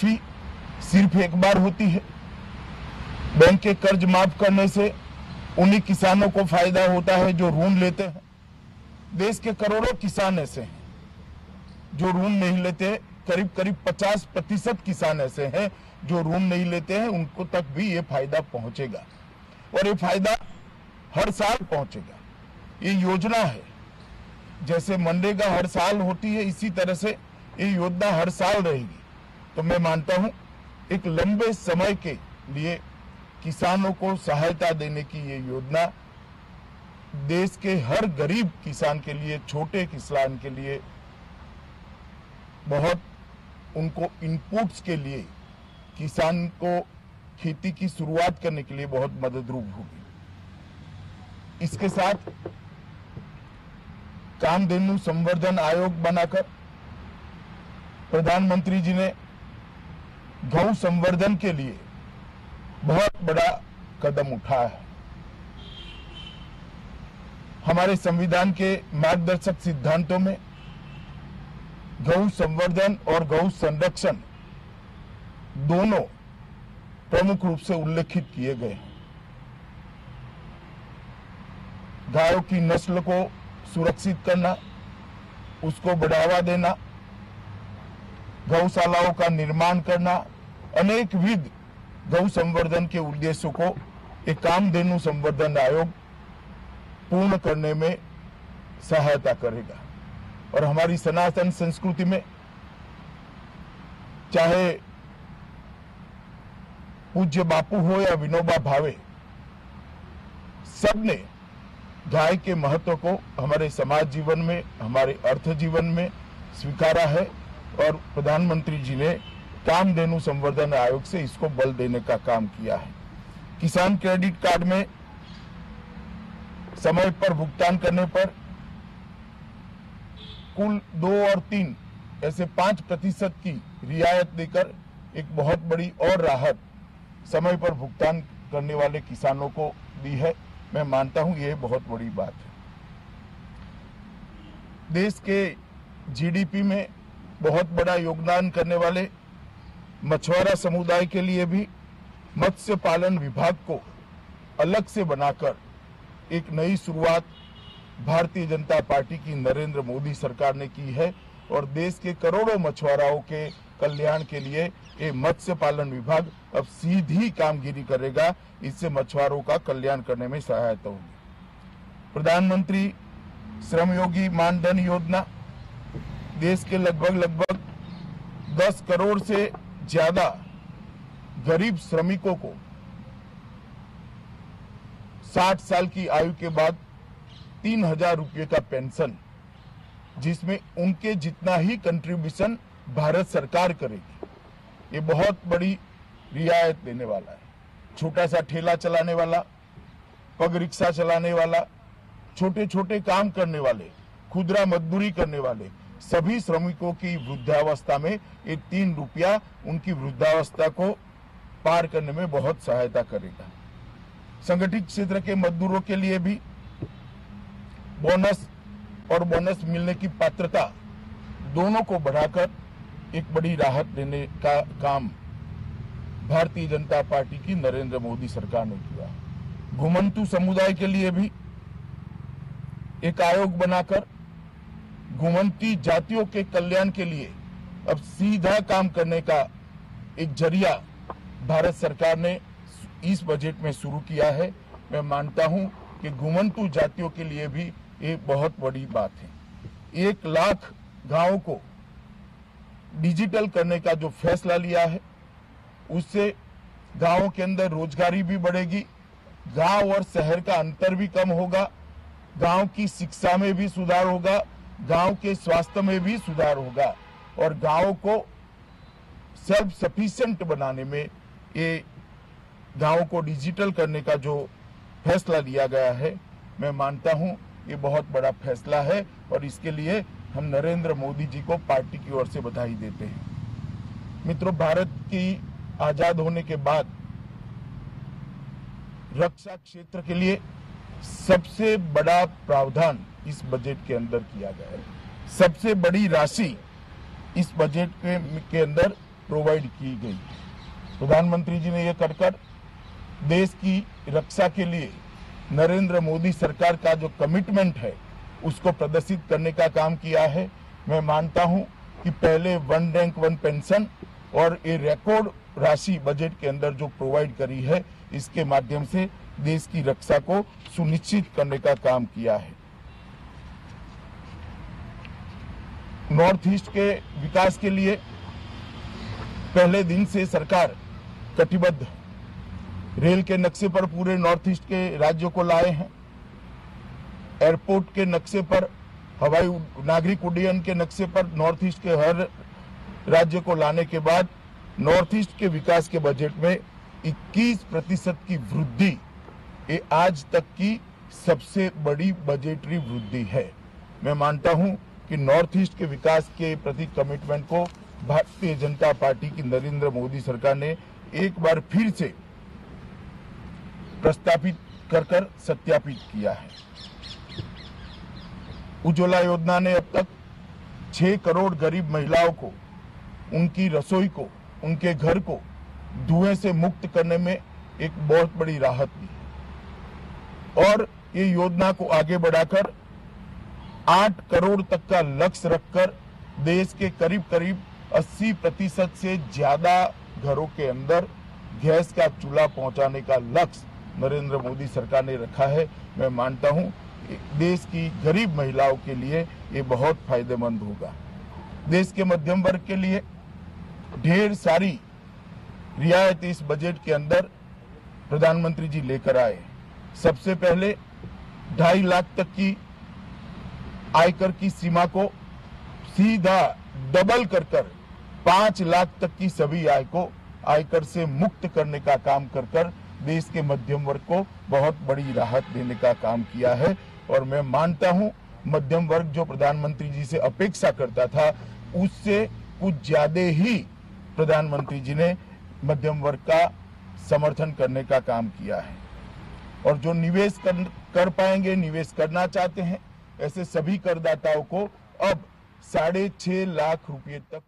माफी सिर्फ एक बार होती है। बैंक के कर्ज माफ करने से उन्हीं किसानों को फायदा होता है जो ऋण लेते हैं। देश के करोड़ों किसान ऐसे हैं जो ऋण नहीं लेते। करीब करीब 50% किसान ऐसे हैं जो ऋण नहीं लेते हैं। उनको तक भी ये फायदा पहुंचेगा और ये फायदा हर साल पहुंचेगा। ये योजना है, जैसे मनरेगा हर साल होती है, इसी तरह से ये योजना हर साल रहेगी। तो मैं मानता हूं एक लंबे समय के लिए किसानों को सहायता देने की ये योजना देश के हर गरीब किसान के लिए, छोटे किसान के लिए बहुत, उनको इनपुट्स के लिए, किसान को खेती की शुरुआत करने के लिए बहुत मददरूप होगी। इसके साथ कामधेनु संवर्धन आयोग बनाकर प्रधानमंत्री जी ने गौ संवर्धन के लिए बहुत बड़ा कदम उठाया है। हमारे संविधान के मार्गदर्शक सिद्धांतों में गौ संवर्धन और गौ संरक्षण दोनों प्रमुख रूप से उल्लेखित किए गए हैं। गायों की नस्ल को सुरक्षित करना, उसको बढ़ावा देना, गौशालाओं का निर्माण करना, अनेक विध गौ संवर्धन के उद्देश्यों को एक कामधेनु संवर्धन आयोग पूर्ण करने में सहायता करेगा। और हमारी सनातन संस्कृति में चाहे पूज्य बापू हो या विनोबा भावे, सबने गाय के महत्व को हमारे समाज जीवन में, हमारे अर्थ जीवन में स्वीकारा है और प्रधानमंत्री जी ने कामधेनु संवर्धन आयोग से इसको बल देने का काम किया है। किसान क्रेडिट कार्ड में समय पर भुगतान करने पर कुल 2 और 3 ऐसे 5% की रियायत देकर एक बहुत बड़ी और राहत समय पर भुगतान करने वाले किसानों को दी है। मैं मानता हूं ये बहुत बड़ी बात है। देश के जीडीपी में बहुत बड़ा योगदान करने वाले मछुआरा समुदाय के लिए भी मत्स्य पालन विभाग को अलग से बनाकर एक नई शुरुआत भारतीय जनता पार्टी की नरेंद्र मोदी सरकार ने की है और देश के करोड़ों मछुआराओं के कल्याण के लिए ये मत्स्य पालन विभाग अब सीधी कामगिरी करेगा। इससे मछुआरों का कल्याण करने में सहायता होगी। प्रधानमंत्री श्रमयोगी मानधन योजना देश के लगभग 10 करोड़ से ज्यादा गरीब श्रमिकों को 60 साल की आयु के बाद 3,000 रुपये का पेंशन, जिसमें उनके जितना ही कंट्रीब्यूशन भारत सरकार करेगी, ये बहुत बड़ी रियायत देने वाला है। छोटा सा ठेला चलाने वाला, पग रिक्शा चलाने वाला, छोटे छोटे काम करने वाले, खुदरा मजदूरी करने वाले सभी श्रमिकों की वृद्धावस्था में ये 3 रुपया उनकी वृद्धावस्था को पार करने में बहुत सहायता करेगा। संगठित क्षेत्र के मजदूरों के लिए भी बोनस और बोनस मिलने की पात्रता दोनों को बढ़ाकर एक बड़ी राहत देने का काम भारतीय जनता पार्टी की नरेंद्र मोदी सरकार ने किया। घुमंतु समुदाय के लिए भी एक आयोग बनाकर घुमंती जातियों के कल्याण के लिए अब सीधा काम करने का एक जरिया भारत सरकार ने इस बजट में शुरू किया है। मैं मानता हूं कि घुमंतु जातियों के लिए भी ये बहुत बड़ी बात है। 1 लाख गांवों को डिजिटल करने का जो फैसला लिया है, उससे गांवों के अंदर रोजगारी भी बढ़ेगी, गांव और शहर का अंतर भी कम होगा, गांव की शिक्षा में भी सुधार होगा, गांव के स्वास्थ्य में भी सुधार होगा और गांव को सेल्फ सफिशिएंट बनाने में, ये गांव को डिजिटल करने का जो फैसला लिया गया है, मैं मानता हूं ये बहुत बड़ा फैसला है और इसके लिए हम नरेंद्र मोदी जी को पार्टी की ओर से बधाई देते हैं। मित्रों, भारत की आजाद होने के बाद रक्षा क्षेत्र के लिए सबसे बड़ा प्रावधान इस बजट के अंदर किया गया है। सबसे बड़ी राशि इस बजट के अंदर प्रोवाइड की गई। प्रधानमंत्री जी ने यह कर देश की रक्षा के लिए नरेंद्र मोदी सरकार का जो कमिटमेंट है उसको प्रदर्शित करने का काम किया है। मैं मानता हूं कि पहले वन रैंक वन पेंशन और ये रिकॉर्ड राशि बजट के अंदर जो प्रोवाइड करी है, इसके माध्यम से देश की रक्षा को सुनिश्चित करने का काम किया है। नॉर्थ ईस्ट के विकास के लिए पहले दिन से सरकार कटिबद्ध है। रेल के नक्शे पर पूरे नॉर्थ ईस्ट के राज्यों को लाए हैं। एयरपोर्ट के नक्शे पर, हवाई नागरिक उड्डयन के नक्शे पर नॉर्थ ईस्ट के हर राज्य को लाने के बाद नॉर्थ ईस्ट के विकास के बजट में 21% की वृद्धि, ये आज तक की सबसे बड़ी बजटरी वृद्धि है। मैं मानता हूं कि नॉर्थ ईस्ट के विकास के प्रति कमिटमेंट को भारतीय जनता पार्टी की नरेंद्र मोदी सरकार ने एक बार फिर से प्रस्तावित कर सत्यापित किया है। उज्ज्वला योजना ने अब तक 6 करोड़ गरीब महिलाओं को, उनकी रसोई को, उनके घर को धुएं से मुक्त करने में एक बहुत बड़ी राहत दी और ये योजना को आगे बढ़ाकर 8 करोड़ तक का लक्ष्य रखकर देश के करीब करीब 80% से ज्यादा घरों के अंदर गैस का चूल्हा पहुंचाने का लक्ष्य नरेंद्र मोदी सरकार ने रखा है। मैं मानता हूं देश की गरीब महिलाओं के लिए ये बहुत फायदेमंद होगा। देश के मध्यम वर्ग के लिए ढेर सारी रियायत इस बजट के अंदर प्रधानमंत्री जी लेकर आए। सबसे पहले 2.5 लाख तक की आयकर की सीमा को सीधा डबल कर 5 लाख तक की सभी आय को आयकर से मुक्त करने का काम कर देश के मध्यम वर्ग को बहुत बड़ी राहत देने का काम किया है। और मैं मानता हूं मध्यम वर्ग जो प्रधानमंत्री जी से अपेक्षा करता था, उससे कुछ ज्यादा ही प्रधानमंत्री जी ने मध्यम वर्ग का समर्थन करने का काम किया है। और जो निवेश कर पाएंगे, निवेश करना चाहते हैं, ऐसे सभी करदाताओं को अब 6.5 लाख रुपए तक